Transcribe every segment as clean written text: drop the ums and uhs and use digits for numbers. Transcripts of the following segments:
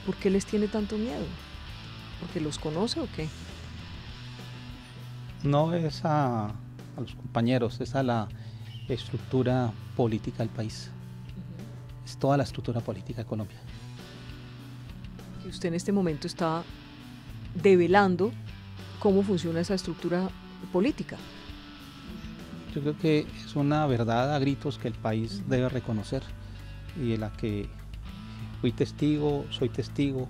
¿Por qué les tiene tanto miedo? ¿Porque los conoce o qué? No es a los compañeros, es a la estructura política del país. Es toda la estructura política de Colombia. Y usted en este momento está develando cómo funciona esa estructura política. Yo creo que es una verdad a gritos que el país debe reconocer y de la que fui testigo, soy testigo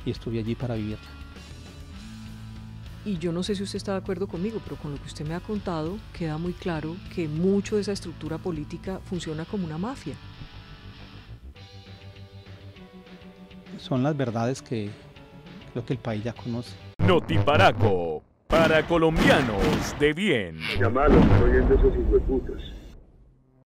y estuve allí para vivirla. Y yo no sé si usted está de acuerdo conmigo, pero con lo que usted me ha contado queda muy claro que mucho de esa estructura política funciona como una mafia. Son las verdades que creo que el país ya conoce. Notiparaco, para colombianos de bien. Llamalos, estoy oyendo esos hijueputas.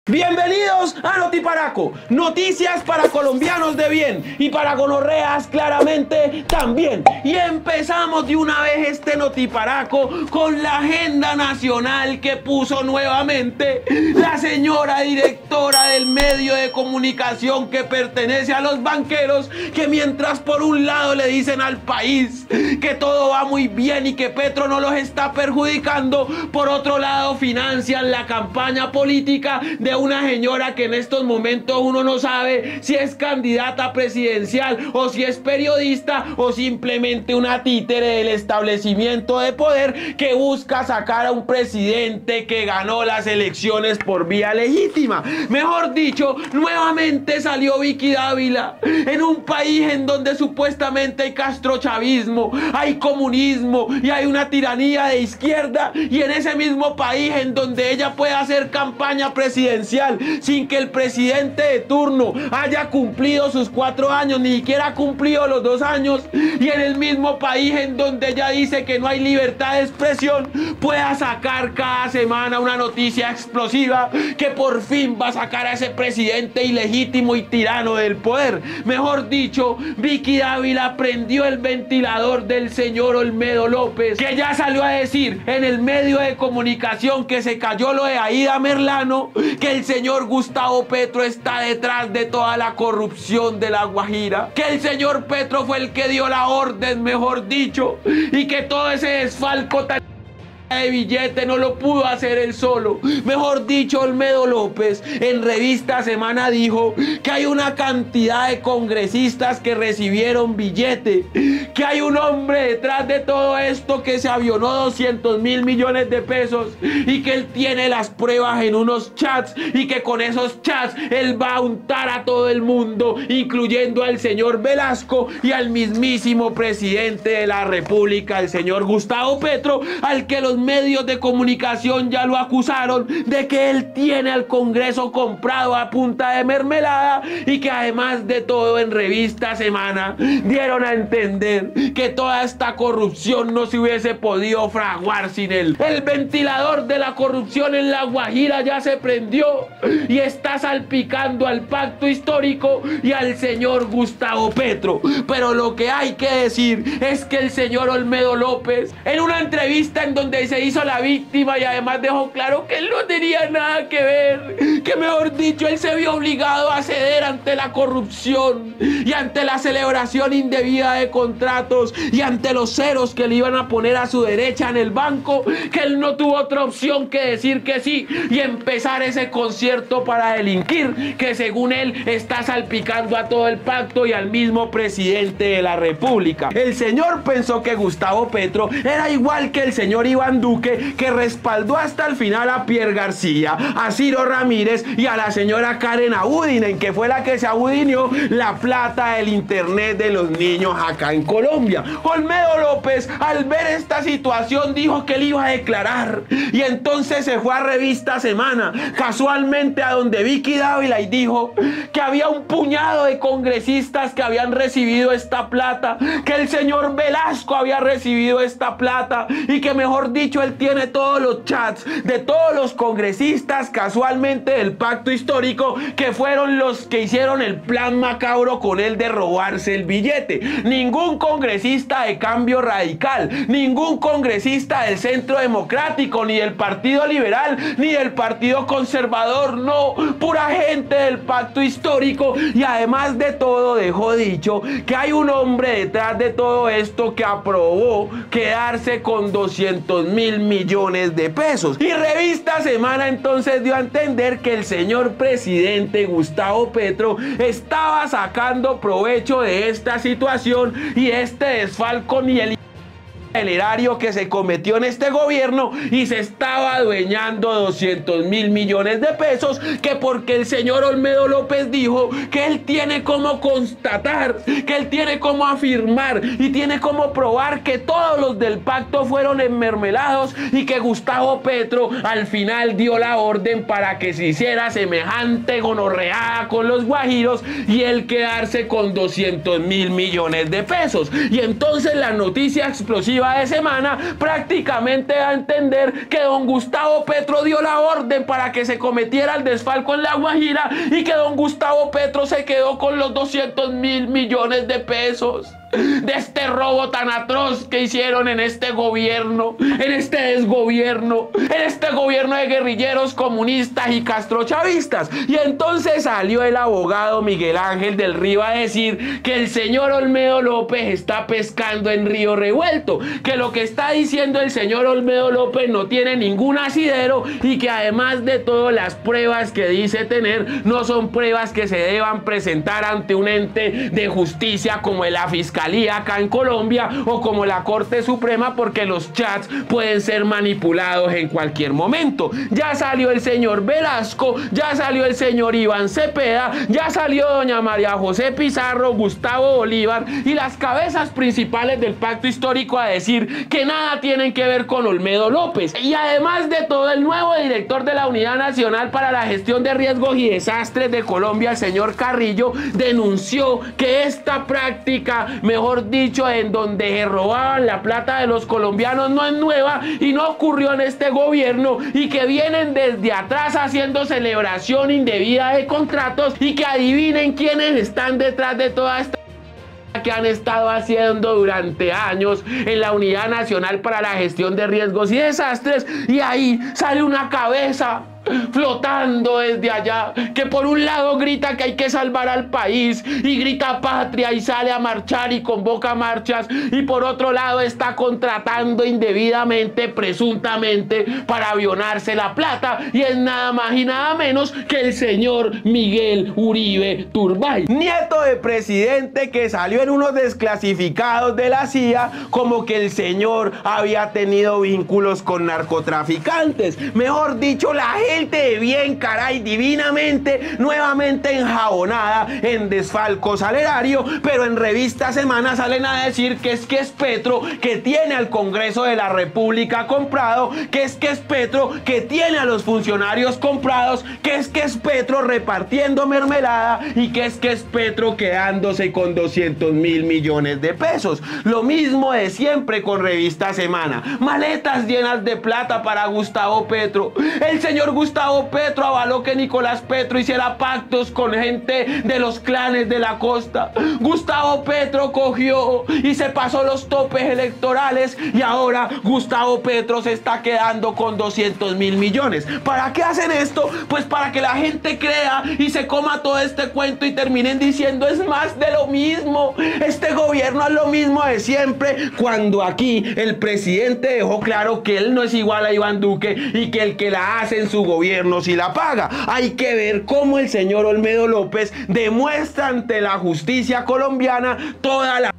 Bienvenidos a Notiparaco, noticias para colombianos de bien y para gonorreas claramente también. Y empezamos de una vez este Notiparaco con la agenda nacional que puso nuevamente la señora directora del medio de comunicación que pertenece a los banqueros, que mientras por un lado le dicen al país que todo va muy bien y que Petro no los está perjudicando, por otro lado financian la campaña política de una señora que en estos momentos uno no sabe si es candidata presidencial o si es periodista o simplemente una títere del establecimiento de poder que busca sacar a un presidente que ganó las elecciones por vía legítima. Mejor dicho, nuevamente salió Vicky Dávila en un país en donde supuestamente hay castrochavismo, hay comunismo y hay una tiranía de izquierda, y en ese mismo país en donde ella puede hacer campaña presidencial sin que el presidente de turno haya cumplido sus 4 años, ni siquiera ha cumplido los 2 años, y en el mismo país en donde ella dice que no hay libertad de expresión, pueda sacar cada semana una noticia explosiva que por fin va a sacar a ese presidente ilegítimo y tirano del poder. Mejor dicho, Vicky Dávila prendió el ventilador del señor Olmedo López, que ya salió a decir en el medio de comunicación que se cayó lo de Aida Merlano, que el señor Gustavo Petro está detrás de toda la corrupción de La Guajira, que el señor Petro fue el que dio la orden, mejor dicho, y que todo ese desfalco tan de billete no lo pudo hacer él solo. Mejor dicho, Olmedo López en Revista Semana dijo que hay una cantidad de congresistas que recibieron billete, que hay un hombre detrás de todo esto que se avionó 200.000 millones de pesos y que él tiene las pruebas en unos chats y que con esos chats él va a untar a todo el mundo, incluyendo al señor Velasco y al mismísimo presidente de la República, el señor Gustavo Petro, al que los medios de comunicación ya lo acusaron de que él tiene al Congreso comprado a punta de mermelada, y que además de todo en Revista Semana dieron a entender que toda esta corrupción no se hubiese podido fraguar sin él. El ventilador de la corrupción en La Guajira ya se prendió y está salpicando al pacto histórico y al señor Gustavo Petro. Pero lo que hay que decir es que el señor Olmedo López, en una entrevista en donde se hizo la víctima y además dejó claro que él no tenía nada que ver, que mejor dicho él se vio obligado a ceder ante la corrupción y ante la celebración indebida de contratos y ante los ceros que le iban a poner a su derecha en el banco, que él no tuvo otra opción que decir que sí y empezar ese concierto para delinquir, que según él está salpicando a todo el pacto y al mismo presidente de la República. El señor pensó que Gustavo Petro era igual que el señor Iván Duque, que respaldó hasta el final a Pierre García, a Ciro Ramírez y a la señora Karen Abudinen, que fue la que se abudineó la plata del internet de los niños acá en Colombia. Olmedo López, al ver esta situación, dijo que él iba a declarar, y entonces se fue a Revista Semana, casualmente a donde Vicky Dávila, y dijo que había un puñado de congresistas que habían recibido esta plata, que el señor Velasco había recibido esta plata, y que mejor dicho dicho, él tiene todos los chats de todos los congresistas casualmente del pacto histórico que fueron los que hicieron el plan macabro con él de robarse el billete. Ningún congresista de Cambio Radical, ningún congresista del Centro Democrático, ni del Partido Liberal, ni del Partido Conservador, no, pura gente del pacto histórico. Y además de todo dejó dicho que hay un hombre detrás de todo esto que aprobó quedarse con 200.000 millones de pesos. Y Revista Semana entonces dio a entender que el señor presidente Gustavo Petro estaba sacando provecho de esta situación y este desfalco ni el erario que se cometió en este gobierno, y se estaba adueñando 200.000 millones de pesos, que porque el señor Olmedo López dijo que él tiene como constatar, que él tiene como afirmar y tiene como probar que todos los del pacto fueron enmermelados y que Gustavo Petro al final dio la orden para que se hiciera semejante gonorreada con los guajiros y él quedarse con 200.000 millones de pesos. Y entonces la noticia explosiva de semana prácticamente da a entender que don Gustavo Petro dio la orden para que se cometiera el desfalco en La Guajira y que don Gustavo Petro se quedó con los 200.000 millones de pesos de este robo tan atroz que hicieron en este gobierno, en este desgobierno, en este gobierno de guerrilleros comunistas y castrochavistas. Y entonces salió el abogado Miguel Ángel del Río a decir que el señor Olmedo López está pescando en río revuelto, que lo que está diciendo el señor Olmedo López no tiene ningún asidero y que además de todo las pruebas que dice tener no son pruebas que se deban presentar ante un ente de justicia como la Fiscalía acá en Colombia o como la Corte Suprema, porque los chats pueden ser manipulados en cualquier momento. Ya salió el señor Velasco, ya salió el señor Iván Cepeda, ya salió doña María José Pizarro, Gustavo Bolívar y las cabezas principales del pacto histórico a decir que nada tienen que ver con Olmedo López. Y además de todo, el nuevo director de la Unidad Nacional para la Gestión de Riesgos y Desastres de Colombia, el señor Carrillo, denunció que esta práctica, mejor dicho, en donde se robaban la plata de los colombianos, no es nueva y no ocurrió en este gobierno, y que vienen desde atrás haciendo celebración indebida de contratos, y que adivinen quiénes están detrás de toda esta que han estado haciendo durante años en la Unidad Nacional para la Gestión de Riesgos y Desastres. Y ahí sale una cabeza flotando desde allá, que por un lado grita que hay que salvar al país y grita patria y sale a marchar y convoca marchas, y por otro lado está contratando indebidamente, presuntamente, para avionarse la plata, y es nada más y nada menos que el señor Miguel Uribe Turbay, nieto de presidente, que salió en unos desclasificados de la CIA como que el señor había tenido vínculos con narcotraficantes. Mejor dicho, la gente de bien, caray, divinamente, nuevamente enjabonada en desfalco salerario, pero en Revista Semana salen a decir que es Petro que tiene al Congreso de la República comprado, que es Petro que tiene a los funcionarios comprados, que es Petro repartiendo mermelada y que es Petro quedándose con 200.000 millones de pesos. Lo mismo de siempre con Revista Semana, maletas llenas de plata para Gustavo Petro. El señor Gustavo Petro avaló que Nicolás Petro hiciera pactos con gente de los clanes de la costa. Gustavo Petro cogió y se pasó los topes electorales, y ahora Gustavo Petro se está quedando con 200.000 millones. ¿Para qué hacen esto? Pues para que la gente crea y se coma todo este cuento y terminen diciendo es más de lo mismo. Este gobierno es lo mismo de siempre, cuando aquí el presidente dejó claro que él no es igual a Iván Duque y que el que la hace en su gobierno si la paga. Hay que ver cómo el señor Olmedo López demuestra ante la justicia colombiana toda la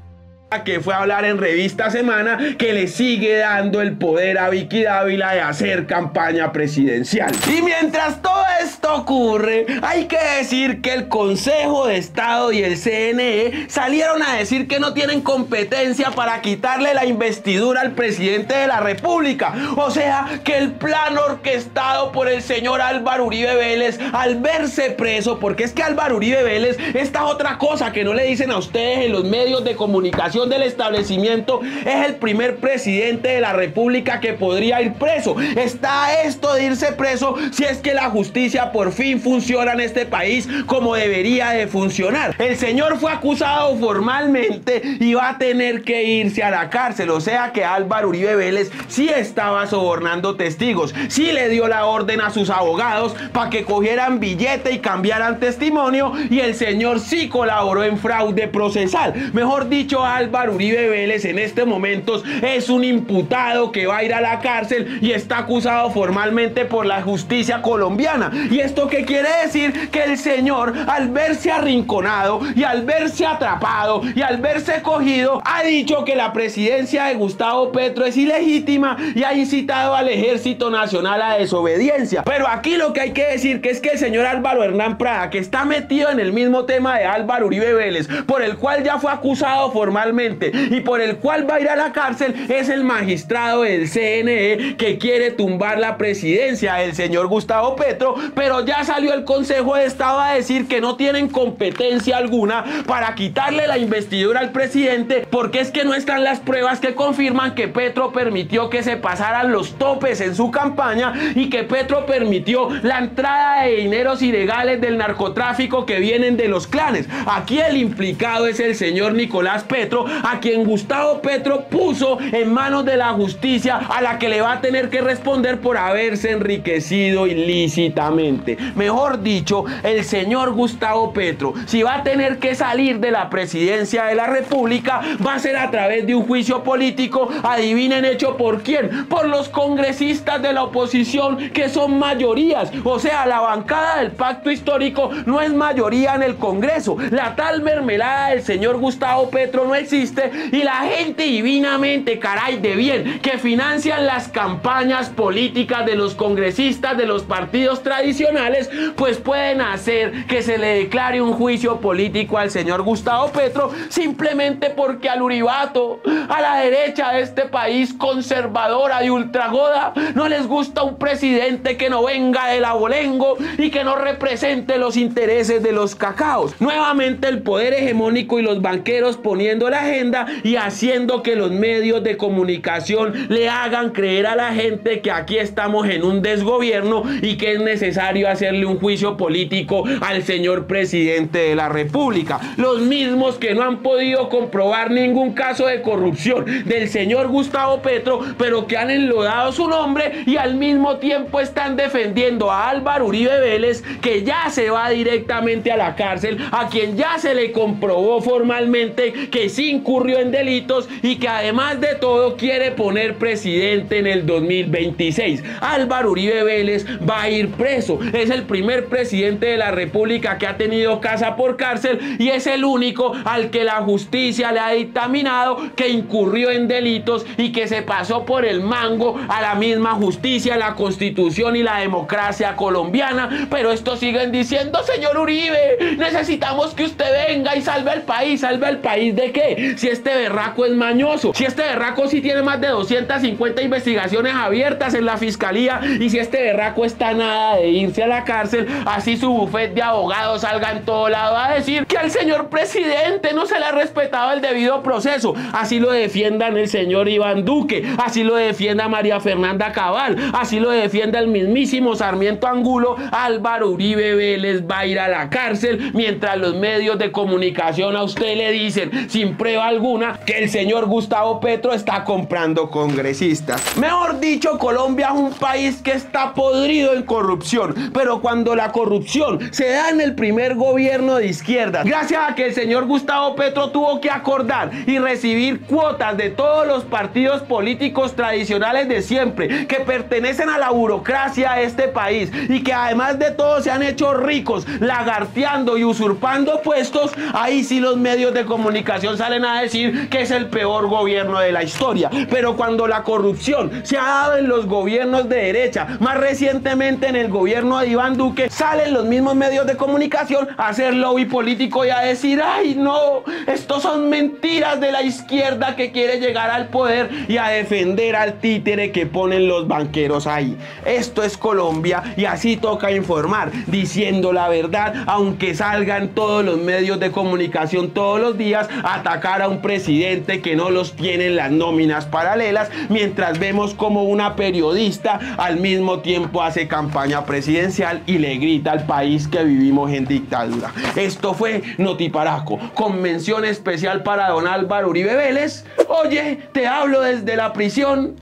que fue a hablar en Revista Semana, que le sigue dando el poder a Vicky Dávila de hacer campaña presidencial. Y mientras todo esto ocurre, hay que decir que el Consejo de Estado y el CNE salieron a decir que no tienen competencia para quitarle la investidura al presidente de la República. O sea, que el plan orquestado por el señor Álvaro Uribe Vélez al verse preso, porque es que Álvaro Uribe Vélez, esta es otra cosa que no le dicen a ustedes en los medios de comunicación administración del establecimiento, es el primer presidente de la República que podría ir preso. Está esto de irse preso si es que la justicia por fin funciona en este país como debería de funcionar. El señor fue acusado formalmente y va a tener que irse a la cárcel, o sea que Álvaro Uribe Vélez sí estaba sobornando testigos, sí le dio la orden a sus abogados para que cogieran billete y cambiaran testimonio, y el señor sí colaboró en fraude procesal. Mejor dicho, Álvaro Uribe Vélez en este momento es un imputado que va a ir a la cárcel y está acusado formalmente por la justicia colombiana. ¿Y esto qué quiere decir? Que el señor, al verse arrinconado y al verse atrapado y al verse cogido, ha dicho que la presidencia de Gustavo Petro es ilegítima y ha incitado al Ejército Nacional a desobediencia. Pero aquí lo que hay que decir que es que el señor Álvaro Hernán Prada, que está metido en el mismo tema de Álvaro Uribe Vélez, por el cual ya fue acusado formalmente y por el cual va a ir a la cárcel, es el magistrado del CNE que quiere tumbar la presidencia del señor Gustavo Petro, pero ya salió el Consejo de Estado a decir que no tienen competencia alguna para quitarle la investidura al presidente, porque es que no están las pruebas que confirman que Petro permitió que se pasaran los topes en su campaña y que Petro permitió la entrada de dineros ilegales del narcotráfico que vienen de los clanes. Aquí el implicado es el señor Nicolás Petro, a quien Gustavo Petro puso en manos de la justicia, a la que le va a tener que responder por haberse enriquecido ilícitamente. Mejor dicho, el señor Gustavo Petro, si va a tener que salir de la presidencia de la República, va a ser a través de un juicio político. Adivinen hecho por quién: por los congresistas de la oposición, que son mayorías. O sea, la bancada del pacto histórico no es mayoría en el Congreso. La tal mermelada del señor Gustavo Petro no existe, y la gente divinamente, caray, de bien, que financian las campañas políticas de los congresistas de los partidos tradicionales, pues pueden hacer que se le declare un juicio político al señor Gustavo Petro, simplemente porque al uribato, a la derecha de este país conservadora y ultragoda, no les gusta un presidente que no venga del abolengo y que no represente los intereses de los cacaos. Nuevamente el poder hegemónico y los banqueros poniendo la agenda y haciendo que los medios de comunicación le hagan creer a la gente que aquí estamos en un desgobierno y que es necesario hacerle un juicio político al señor presidente de la República. Los mismos que no han podido comprobar ningún caso de corrupción del señor Gustavo Petro, pero que han enlodado su nombre y al mismo tiempo están defendiendo a Álvaro Uribe Vélez, que ya se va directamente a la cárcel, a quien ya se le comprobó formalmente que sí incurrió en delitos y que además de todo quiere poner presidente en el 2026. Álvaro Uribe Vélez va a ir preso. Es el primer presidente de la República que ha tenido casa por cárcel y es el único al que la justicia le ha dictaminado que incurrió en delitos y que se pasó por el mango a la misma justicia, la Constitución y la democracia colombiana. Pero estos siguen diciendo: señor Uribe, necesitamos que usted venga y salve al país. ¿Salve al país de qué? Si este berraco es mañoso, si este berraco sí tiene más de 250 investigaciones abiertas en la fiscalía, y si este berraco está nada de irse a la cárcel, así su bufete de abogados salga en todo lado a decir que al señor presidente no se le ha respetado el debido proceso. Así lo defiendan el señor Iván Duque, así lo defienda María Fernanda Cabal, así lo defienda el mismísimo Sarmiento Angulo. Álvaro Uribe Vélez va a ir a la cárcel, mientras los medios de comunicación a usted le dicen sin prueba alguna que el señor Gustavo Petro está comprando congresistas. Mejor dicho, Colombia es un país que está podrido en corrupción, pero cuando la corrupción se da en el primer gobierno de izquierda, gracias a que el señor Gustavo Petro tuvo que acordar y recibir cuotas de todos los partidos políticos tradicionales de siempre, que pertenecen a la burocracia de este país y que además de todo se han hecho ricos lagarteando y usurpando puestos, ahí sí los medios de comunicación salen a decir que es el peor gobierno de la historia. Pero cuando la corrupción se ha dado en los gobiernos de derecha, más recientemente en el gobierno de Iván Duque, salen los mismos medios de comunicación a hacer lobby político y a decir: ay no, estos son mentiras de la izquierda que quiere llegar al poder, y a defender al títere que ponen los banqueros ahí. Esto es Colombia y así toca informar, diciendo la verdad, aunque salgan todos los medios de comunicación todos los días a atacar criticar a un presidente que no los tiene en las nóminas paralelas, mientras vemos como una periodista al mismo tiempo hace campaña presidencial y le grita al país que vivimos en dictadura. Esto fue Notiparaco, con mención especial para don Álvaro Uribe Vélez. Oye, te hablo desde la prisión.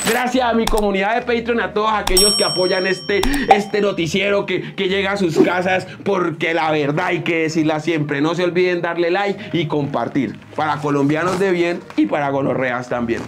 Gracias a mi comunidad de Patreon, a todos aquellos que apoyan este noticiero que llega a sus casas, porque la verdad hay que decirla siempre. No se olviden darle like y compartir, para colombianos de bien y para gonorreas también.